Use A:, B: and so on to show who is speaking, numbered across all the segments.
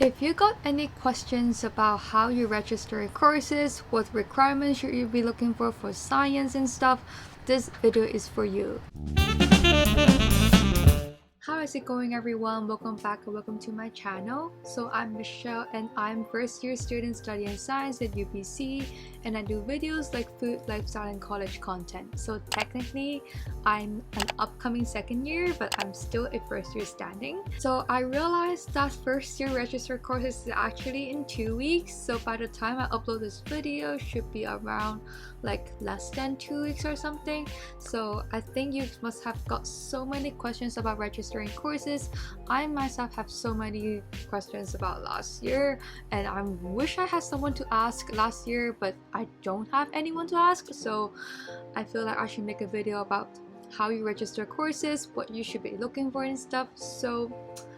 A: If you got any questions about how you register courses, what requirements should you be looking for science and stuff, this video is for you. How is it going, everyone? Welcome back and welcome to my channel. So I'm Michelle and I'm first year student studying science at UBC, and I do videos like food, lifestyle, and college content. So technically I'm an upcoming second year, but I'm still a first year standing. So I realized that first year registered courses is actually in 2 weeks. So by the time I upload this video, should be around like less than 2 weeks or something. So I think you must have got so many questions about registering courses. I myself have so many questions about last year, and I wish I had someone to ask last year, but I don't have anyone to ask. So I feel like I should make a video about how you register courses, what you should be looking for and stuff. So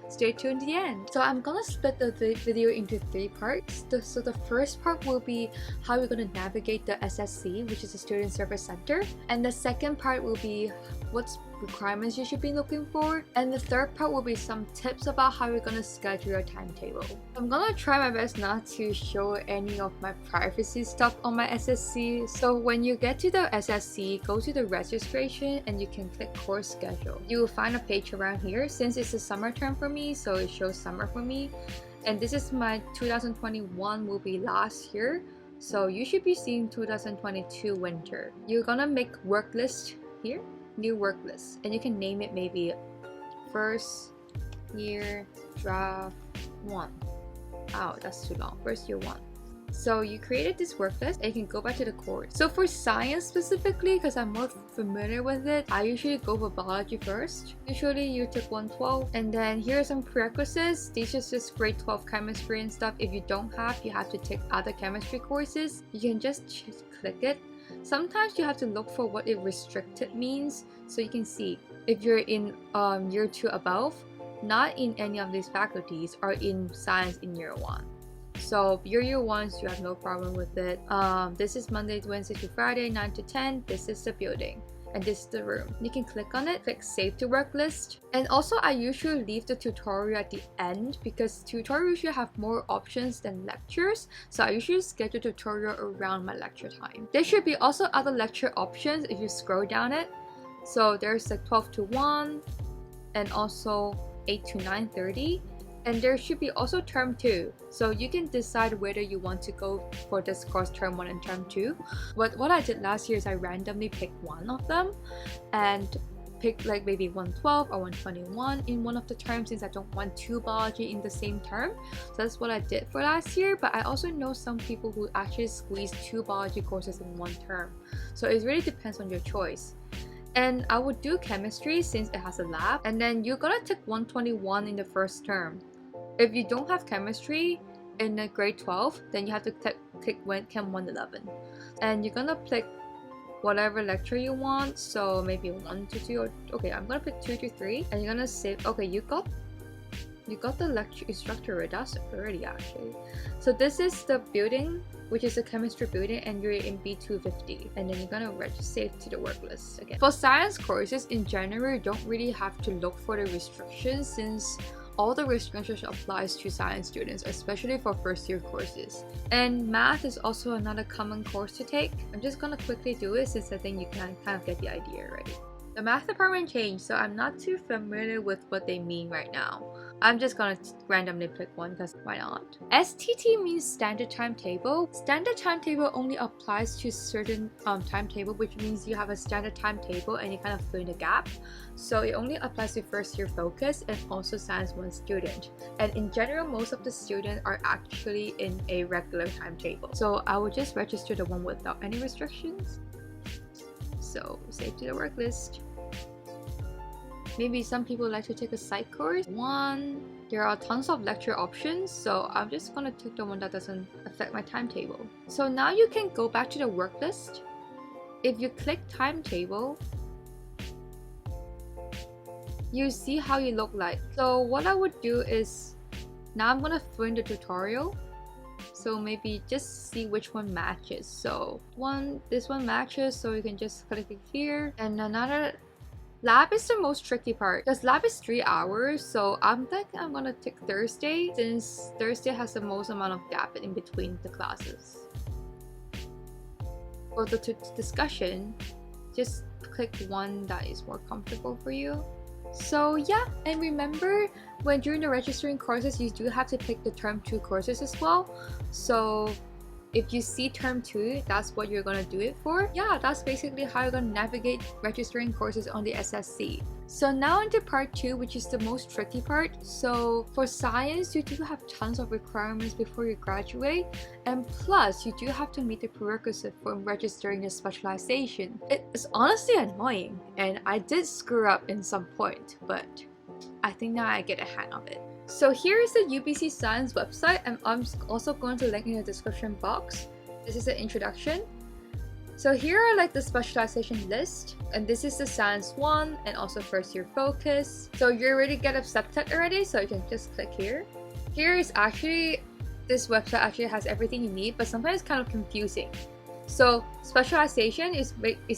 A: stay tuned to the end. So I'm gonna split the video into 3 parts. So the first part will be how you're gonna navigate the SSC, which is the Student Service Center, and the second part will be what's requirements you should be looking for, and the third part will be some tips about how you're gonna schedule your timetable. I'm gonna try my best not to show any of my privacy stuff on my SSC. So when you get to the SSC, go to the registration and you can click course schedule. You will find a page around here. Since it's a summer term for me, so it shows summer for me, and this is my 2021 will be last year, so you should be seeing 2022 winter. You're gonna make work list here, new work list, and you can name it maybe first year draft 1. Oh, that's too long. First year 1. So you created this work list and you can go back to the course. So for science specifically, because I'm more familiar with it, I usually go for biology first. Usually you took 112, and then here are some prerequisites. These are just grade 12 chemistry and stuff. If you don't have, you have to take other chemistry courses. You can just click it. Sometimes you have to look for what it restricted means, so you can see if you're in year 2 above, not in any of these faculties, or in science in year 1. So your year 1s, you have no problem with it. This is Monday, Wednesday to Friday, 9 to 10. This is the building, and this is the room. You can click on it, click save to work list. And also I usually leave the tutorial at the end because tutorials usually have more options than lectures, so I usually schedule tutorial around my lecture time. There should be also other lecture options if you scroll down it. So there's like 12 to 1 and also 8 to 9:30. And there should be also term 2, so you can decide whether you want to go for this course term 1 and term 2. But what I did last year is I randomly picked one of them and picked like maybe 112 or 121 in one of the terms, since I don't want 2 biology in the same term. So that's what I did for last year. But I also know some people who actually squeeze 2 biology courses in 1 term, so it really depends on your choice. And I would do chemistry since it has a lab, and then you're gonna take 121 in the first term. If you don't have chemistry in the grade 12, then you have to click Chem 111, and you're gonna pick whatever lecture you want. So maybe 1 to 2, or okay, I'm gonna pick 2 to 3, and you're gonna save. Okay, you got the lecture instructor with us already actually. So this is the building, which is a chemistry building, and you're in B250, and then you're gonna save to the work list again. For science courses in general, you don't really have to look for the restrictions, since all the restrictions applies to science students, especially for first year courses. And math is also another common course to take. I'm just gonna quickly do it since I think you can kind of get the idea already. The math department changed, so I'm not too familiar with what they mean right now. I'm just gonna randomly pick one because why not? STT means standard timetable. Standard timetable only applies to certain timetable, which means you have a standard timetable and you kind of fill in the gap. So it only applies to first year focus and also science 1 student. And in general, most of the students are actually in a regular timetable. So I would just register the one without any restrictions. So save to the work list. Maybe some people like to take a psych course 1. There are tons of lecture options, so I'm just gonna take the one that doesn't affect my timetable. So now you can go back to the work list. If you click timetable, you see how you look like. So what I would do is, now I'm gonna fill in the tutorial. So maybe just see which one matches. So this one matches, so you can just click it here. And another Lab is the most tricky part because lab is 3 hours, so I'm thinking I'm gonna take Thursday since Thursday has the most amount of gap in between the classes. For the discussion, just click one that is more comfortable for you. So yeah, and remember when during the registering courses you do have to pick the term 2 courses as well. So if you see term 2, that's what you're gonna do it for. Yeah, that's basically how you're gonna navigate registering courses on the SSC. So now into part 2, which is the most tricky part. So for science, you do have tons of requirements before you graduate, and plus you do have to meet the prerequisite for registering the specialization. It's honestly annoying, and I did screw up in some point, but I think now I get a hang of it. So here is the UBC Science website, and I'm also going to link in the description box. This is the introduction. So here are like the specialization list, and this is the Science 1 and also first year focus. So you already get accepted already, so you can just click here. Here is actually, this website actually has everything you need, but sometimes it's kind of confusing. So specialization is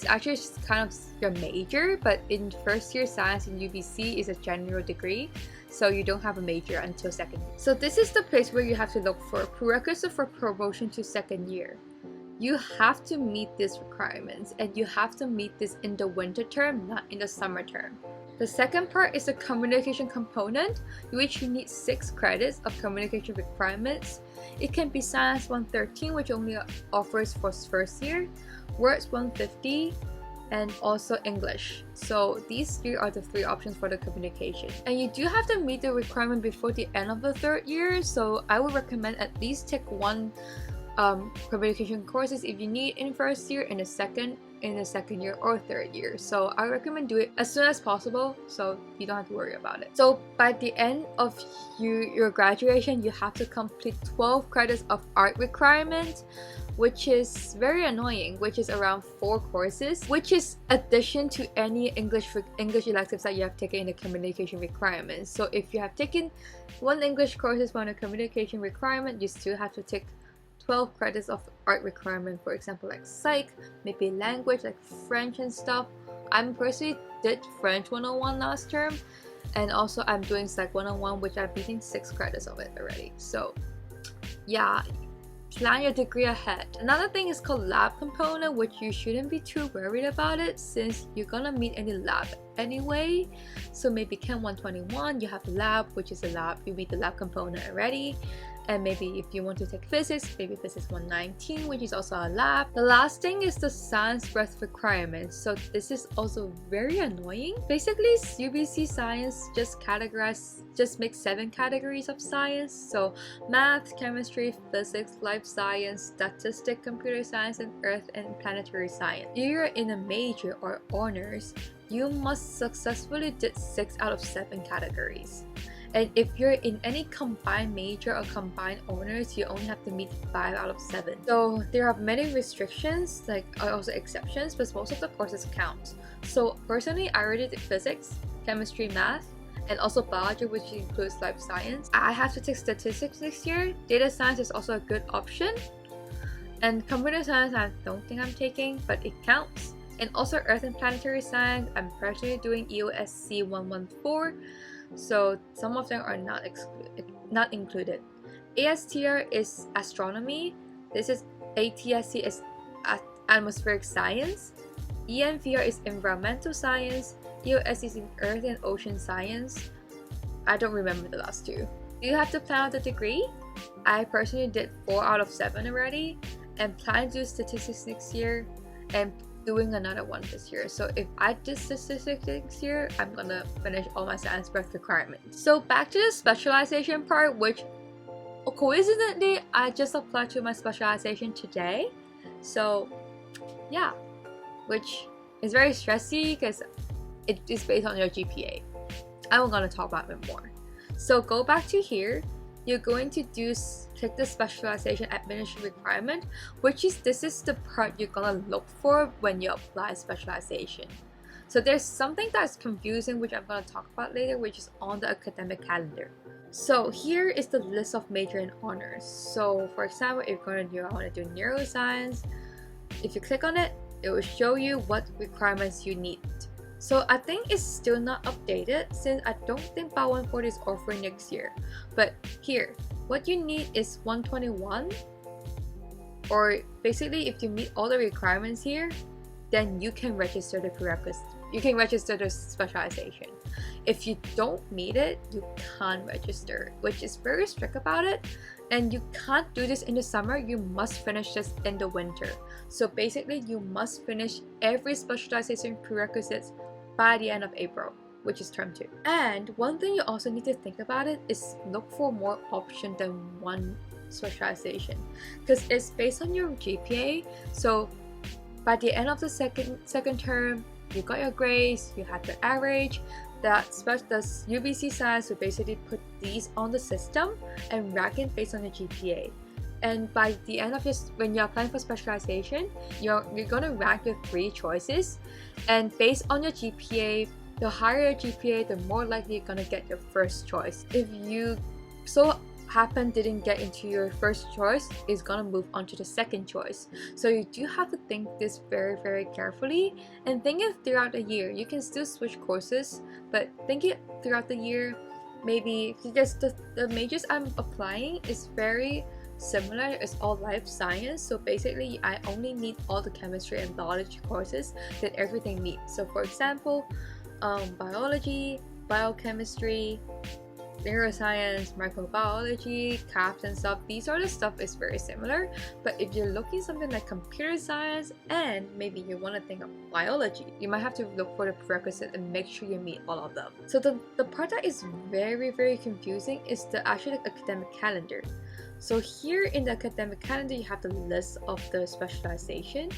A: actually just kind of your major, but in first year science in UBC is a general degree, so you don't have a major until second year. So this is the place where you have to look for prerequisite for promotion to second year. You have to meet these requirements, and you have to meet this in the winter term, not in the summer term. The second part is the communication component, which you need 6 credits of communication requirements. It can be Science 113, which only offers for first year, Words 150, and also English. So these 3 are the 3 options for the communication. And you do have to meet the requirement before the end of the 3rd year, so I would recommend at least take 1 communication courses if you need in first year, in the second year or 3rd year. So I recommend do it as soon as possible, so you don't have to worry about it. So by the end of your graduation, you have to complete 12 credits of art requirement, which is very annoying, which is around 4 courses, which is addition to any English electives that you have taken in the communication requirements. So if you have taken 1 English courses on a communication requirement, you still have to take 12 credits of art requirement, for example like psych, maybe language like French and stuff. I'm personally did French 101 last term, and also I'm doing psych 101, which I'm beating 6 credits of it already. So yeah, plan your degree ahead. Another thing is called lab component, which you shouldn't be too worried about it since you're gonna meet any lab anyway. So maybe Chem 121, you have a lab, which is a lab, you meet the lab component already. And maybe if you want to take physics, maybe physics 119, which is also a lab. The last thing is the science breadth requirements. So this is also very annoying. Basically, UBC science just makes 7 categories of science. So math, chemistry, physics, life science, statistics, computer science, and earth and planetary science. If you're in a major or honors, you must successfully did 6 out of 7 categories. And if you're in any combined major or combined honors, you only have to meet 5 out of 7. So there are many restrictions, like also exceptions, but most of the courses count. So personally, I already did physics, chemistry, math, and also biology, which includes life science. I have to take statistics next year. Data science is also a good option. And computer science, I don't think I'm taking, but it counts. And also earth and planetary science, I'm personally doing EOSC 114. So some of them are not included. ASTR is astronomy. This is ATSC is atmospheric science. ENVR is environmental science. EOS is in earth and ocean science. I don't remember the last 2. Do you have to plan out the degree? I personally did 4 out of 7 already, and plan to do statistics next year and doing another one this year. So if I did statistics next year, I'm gonna finish all my science breadth requirements. So back to the specialization part, which coincidentally I just applied to my specialization today. So yeah, which is very stressy because it is based on your GPA. I'm gonna talk about it more. So go back to here. You're going to click the specialization admission requirement, this is the part you're gonna look for when you apply specialization. So there's something that's confusing, which I'm gonna talk about later, which is on the academic calendar. So here is the list of major and honors. So for example, if I want to do neuroscience, if you click on it, it will show you what requirements you need. So I think it's still not updated since I don't think Bio 140 is offering next year. But here, what you need is 121, or basically if you meet all the requirements here, then you can register the prerequisite. You can register the specialization. If you don't meet it, you can't register, which is very strict about it. And you can't do this in the summer, you must finish this in the winter. So basically you must finish every specialization prerequisites by the end of April, which is term 2. And one thing you also need to think about it is look for more options than one specialization, because it's based on your GPA. So by the end of the second term, you got your grades, you had your average. The UBC science will basically put these on the system and rank it based on your GPA. And by the end of when you're applying for specialization, you're gonna rank your 3 choices, and based on your GPA, the higher your GPA, the more likely you're gonna get your first choice. If you didn't get into your first choice, is gonna move on to the second choice. So you do have to think this very, very carefully, and think it throughout the year. You can still switch courses, but think it throughout the year. Maybe because the majors I'm applying is very similar. It's all life science, so basically I only need all the chemistry and biology courses that everything needs. So for example, biology, biochemistry, neuroscience, microbiology, CAPS and stuff, these are the stuff is very similar. But if you're looking something like computer science and maybe you want to think of biology, you might have to look for the prerequisite and make sure you meet all of them. So the part that is very, very confusing is the actual academic calendar. So here in the academic calendar, you have the list of the specialization.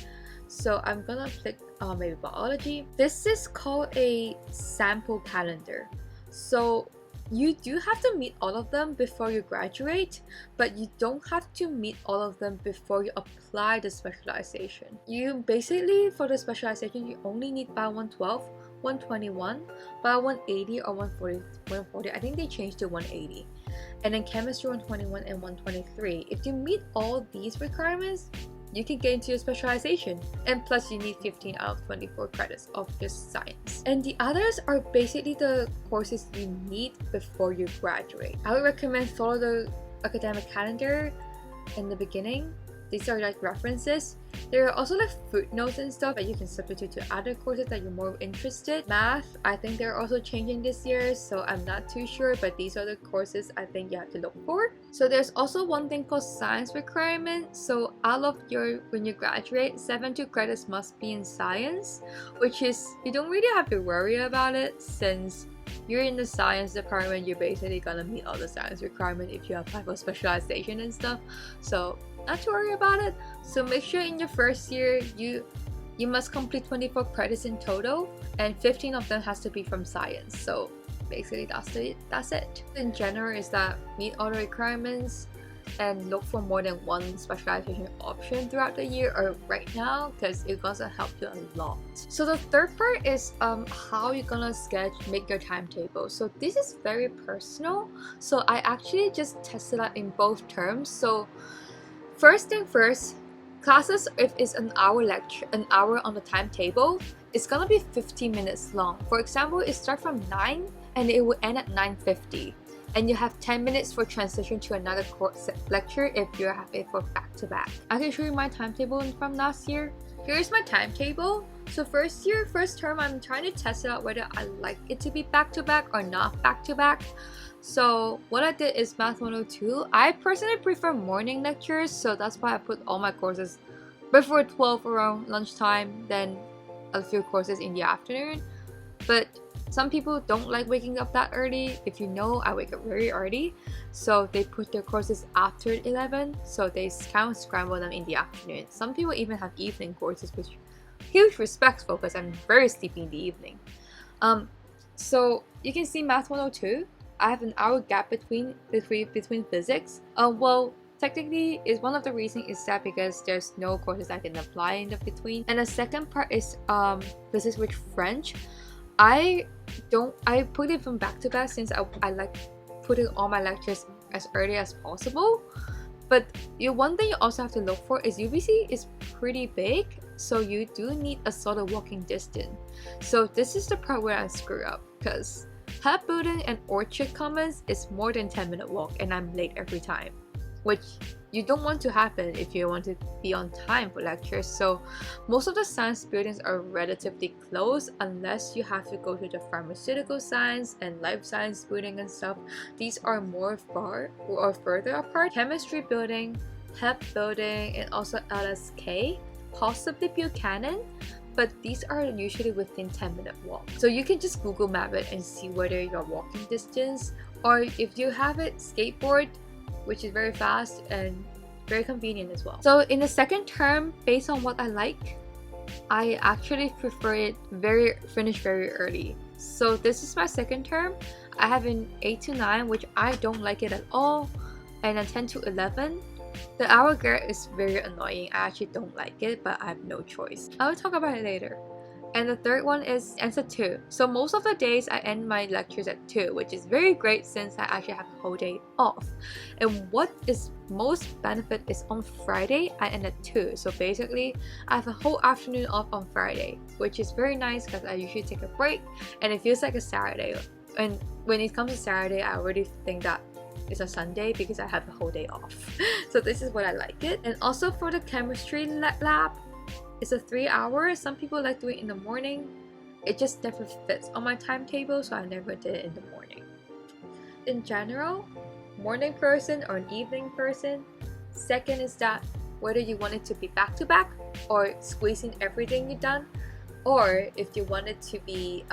A: So I'm gonna click maybe biology. This is called a sample calendar. So you do have to meet all of them before you graduate, but you don't have to meet all of them before you apply the specialization. You basically, for the specialization, you only need Bio 112, 121, Bio 180 or 140. I think they changed to 180. And then chemistry 121 and 123. If you meet all these requirements, you can get into your specialization, and plus you need 15 out of 24 credits of just science. And the others are basically the courses you need before you graduate. I would recommend follow the academic calendar in the beginning. These are like references. There are also like footnotes and stuff that you can substitute to other courses that you're more interested. Math, I think they're also changing this year, so I'm not too sure, but these are the courses I think you have to look for. So there's also one thing called science requirement. So out of when you graduate, 72 credits must be in science, which is, you don't really have to worry about it since you're in the science department. You're basically gonna meet all the science requirement if you apply for specialization and stuff. So not to worry about it. So make sure in your first year you must complete 24 credits in total, and 15 of them has to be from science. So basically that's it. In general is that meet all the requirements and look for more than one specialization option throughout the year or right now, because it's gonna help you a lot. So the third part is how you're gonna make your timetable. So this is very personal, so I actually just tested out in both terms. So first thing first, classes, if it's an hour on the timetable, it's gonna be 15 minutes long. For example, it starts from 9 and it will end at 9:50. And you have 10 minutes for transition to another course lecture if you have it for back-to-back. I can show you my timetable from last year. Here's my timetable. So first term, I'm trying to test it out whether I like it to be back-to-back or not back-to-back. So what I did is Math 102. I personally prefer morning lectures, so that's why I put all my courses before 12 around lunchtime, then a few courses in the afternoon. But some people don't like waking up that early. If you know, I wake up very early, so they put their courses after 11, so they kind of scramble them in the afternoon. Some people even have evening courses, which huge respect for, because I'm very sleepy in the evening. So you can see Math 102. I have an hour gap between physics. Well, technically, is one of the reasons is that because there's no courses I can apply in the between. And the second part is physics with French. I put it from back to back since I like putting all my lectures as early as possible. But one thing you also have to look for is UBC is pretty big, so you do need a sort of walking distance. So this is the part where I screw up, because Hep Building and Orchard Commons is more than 10-minute walk and I'm late every time, which you don't want to happen if you want to be on time for lectures. So most of the science buildings are relatively close unless you have to go to the pharmaceutical science and life science building and stuff. These are more far or further apart. Chemistry building, Hep building, and also LSK, possibly Buchanan, but these are usually within 10-minute walk. So you can just Google map it and see whether you're walking distance, or if you have it, skateboard, which is very fast and very convenient as well. So in the second term, based on what I like, I actually prefer it finish very early. So this is my second term. I have an 8 to 9, which I don't like it at all, and a 10 to 11. The hour gap is very annoying. I actually don't like it, but I have no choice. I will talk about it later. And the third one ends at 2. So most of the days I end my lectures at 2, which is very great since I actually have the whole day off. And what is most benefit is on Friday I end at 2. So basically I have a whole afternoon off on Friday, which is very nice because I usually take a break and it feels like a Saturday. And when it comes to Saturday, I already think that it's a Sunday because I have the whole day off. So this is what I like it. And also for the chemistry lab, it's a 3 hours. Some people like doing it in the morning. It just never fits on my timetable, so I never did it in the morning. In general, morning person or an evening person. Second is that whether you want it to be back to back or squeezing everything you've done, or if you want it to be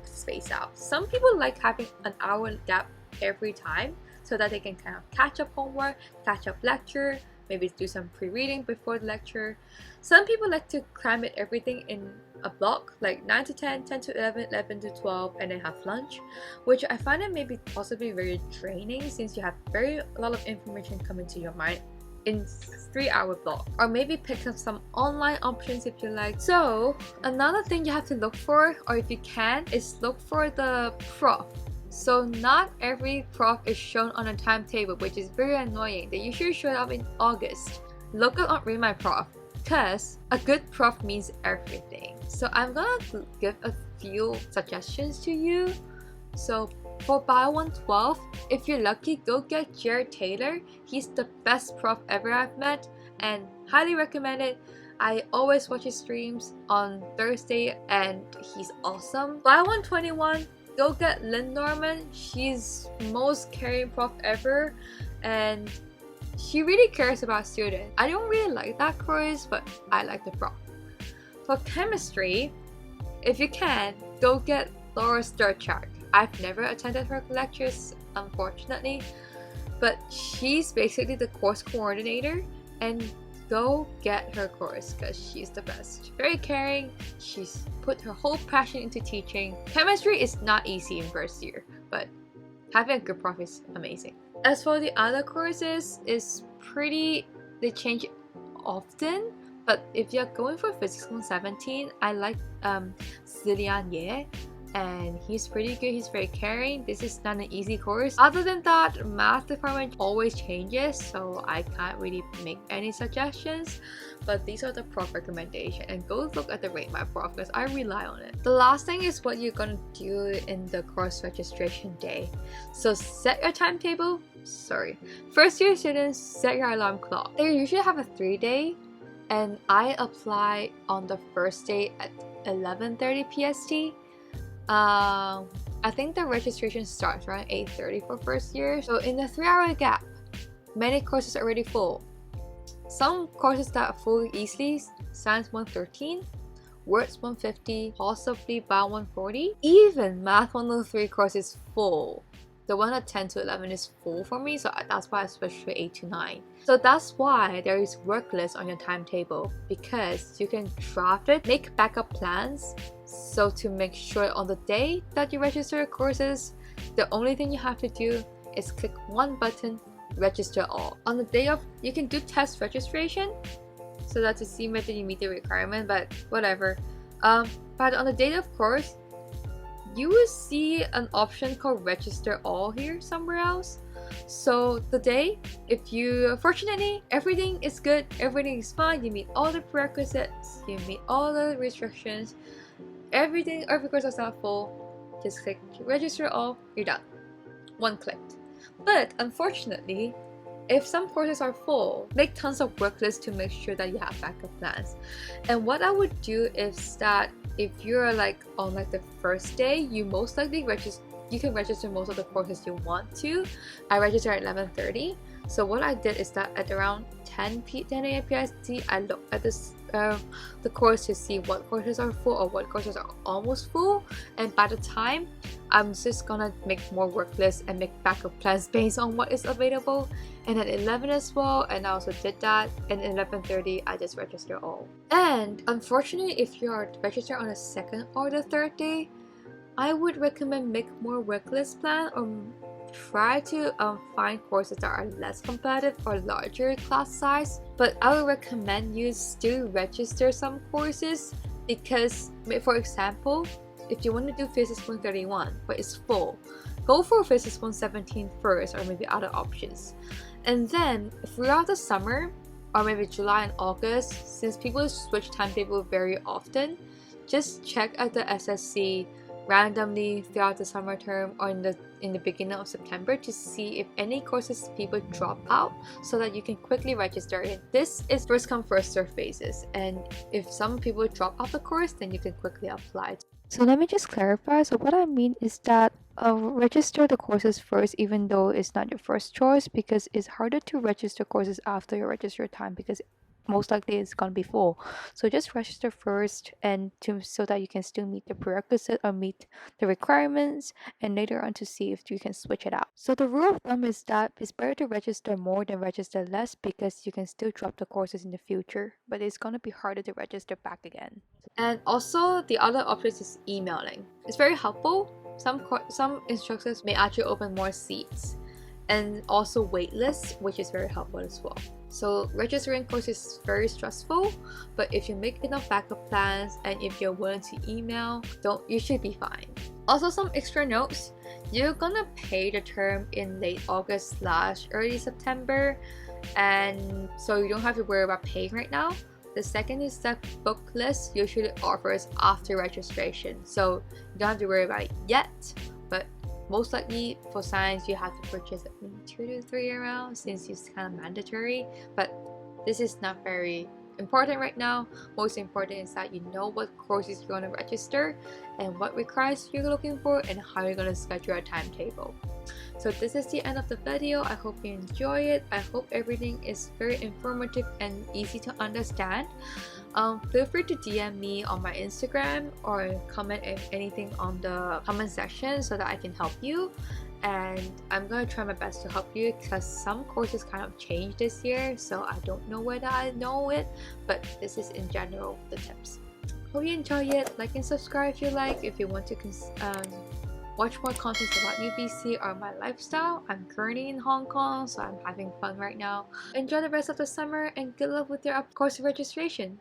A: spaced out. Some people like having an hour gap every time so that they can kind of catch up homework, catch up lecture, maybe do some pre-reading before the lecture. Some people like to cram it everything in a block, like 9 to 10, 10 to 11, 11 to 12, and then have lunch, which I find it maybe possibly very draining since you have a lot of information coming to your mind in 3-hour block. Or maybe pick up some online options if you like. So another thing you have to look for, or if you can, is look for the prof. So not every prof is shown on a timetable, which is very annoying. They usually show up in August. Look up Read My Prof, because a good prof means everything. So I'm gonna give a few suggestions to you. So for Bio 112, if you're lucky, go get Jared Taylor. He's the best prof ever I've met and highly recommend it. I always watch his streams on Thursday and he's awesome. Bio 121, go get Lynn Norman. She's most caring prof ever and she really cares about students. I don't really like that course, but I like the prof. For chemistry, if you can, go get Laura Sturchard. I've never attended her lectures, unfortunately, but she's basically the course coordinator, and go get her course because she's the best. Very caring. She's put her whole passion into teaching. Chemistry is not easy in first year, but having a good prof is amazing. As for the other courses, they change often, but if you're going for Physics 117, I like Zilian Ye, and he's pretty good. He's very caring. This is not an easy course. Other than that, math department always changes, so I can't really make any suggestions, but these are the prof recommendation, and go look at the Rate My Prof because I rely on it. The last thing is what you're gonna do in the course registration day. So set your timetable. First year students, set your alarm clock. They usually have a 3-day, and I apply on the first day at 11:30 PST. I think the registration starts around 8:30 for first year. So in the 3-hour gap, many courses are already full. Some courses that are full easily, Science 113, Words 150, possibly Bio 140. Even Math 103 course is full. The one at 10 to 11 is full for me, so that's why I switched to 8 to 9. So that's why there is work list on your timetable, because you can draft it, make backup plans. So to make sure on the day that you register your courses, the only thing you have to do is click one button, register all. On the day of, you can do test registration, so that's to see whether you meet the requirement, but whatever. But on the day of course, you will see an option called register all here somewhere else. So today, if you fortunately everything is good, everything is fine, you meet all the prerequisites, you meet all the restrictions, every course is not full, just click register all, you're done. One click. But unfortunately, if some courses are full, make tons of work lists to make sure that you have backup plans. And what I would do is that if you're like on like the first day, you most likely you can register most of the courses you want to. I registered at 11:30. So what I did is that at around 10 a.m. PST, I looked at the course to see what courses are full or what courses are almost full. And by the time, I'm just gonna make more work lists and make backup plans based on what is available. And at 11 as well, and I also did that. And at 11:30, I just registered all. And unfortunately, if you are registered on the second or the third day, I would recommend make more work list plan or try to find courses that are less competitive or larger class size. But I would recommend you still register some courses because, for example, if you want to do Physics 131 but it's full, go for Physics 117 first, or maybe other options. And then throughout the summer or maybe July and August, since people switch timetable very often, just check at the SSC randomly throughout the summer term or in the beginning of September to see if any courses people drop out so that you can quickly register it. This is first come first serve basis, and if some people drop off the course, then you can quickly apply. So let me just clarify. So what I mean is that register the courses first even though it's not your first choice, because it's harder to register courses after your register time because most likely it's gonna be full. So just register first and so that you can still meet the prerequisite or meet the requirements, and later on to see if you can switch it out. So the rule of thumb is that it's better to register more than register less, because you can still drop the courses in the future, but it's gonna be harder to register back again. And also the other option is emailing. It's very helpful. Some instructors may actually open more seats, and also wait lists, which is very helpful as well. So registering courses is very stressful, but if you make enough backup plans and if you're willing to email, you should be fine. Also, some extra notes: you're gonna pay the term in late August / early September, and so you don't have to worry about paying right now. The second is that book list usually offers after registration, so you don't have to worry about it yet, but most likely for science you have to purchase it in 2 to 3 around, since it's kind of mandatory, but this is not very important right now. Most important is that you know what courses you're going to register and what requirements you're looking for and how you're going to schedule a timetable. So this is the end of the video. I hope you enjoy it. I hope everything is very informative and easy to understand. Feel free to DM me on my Instagram or comment anything on the comment section so that I can help you. And I'm gonna try my best to help you because some courses kind of changed this year, so I don't know whether I know it, but this is in general the tips. Hope you enjoy it. Like and subscribe if you like. If you want to watch more content about UBC or my lifestyle. I'm currently in Hong Kong, so I'm having fun right now. Enjoy the rest of the summer and good luck with your course registration.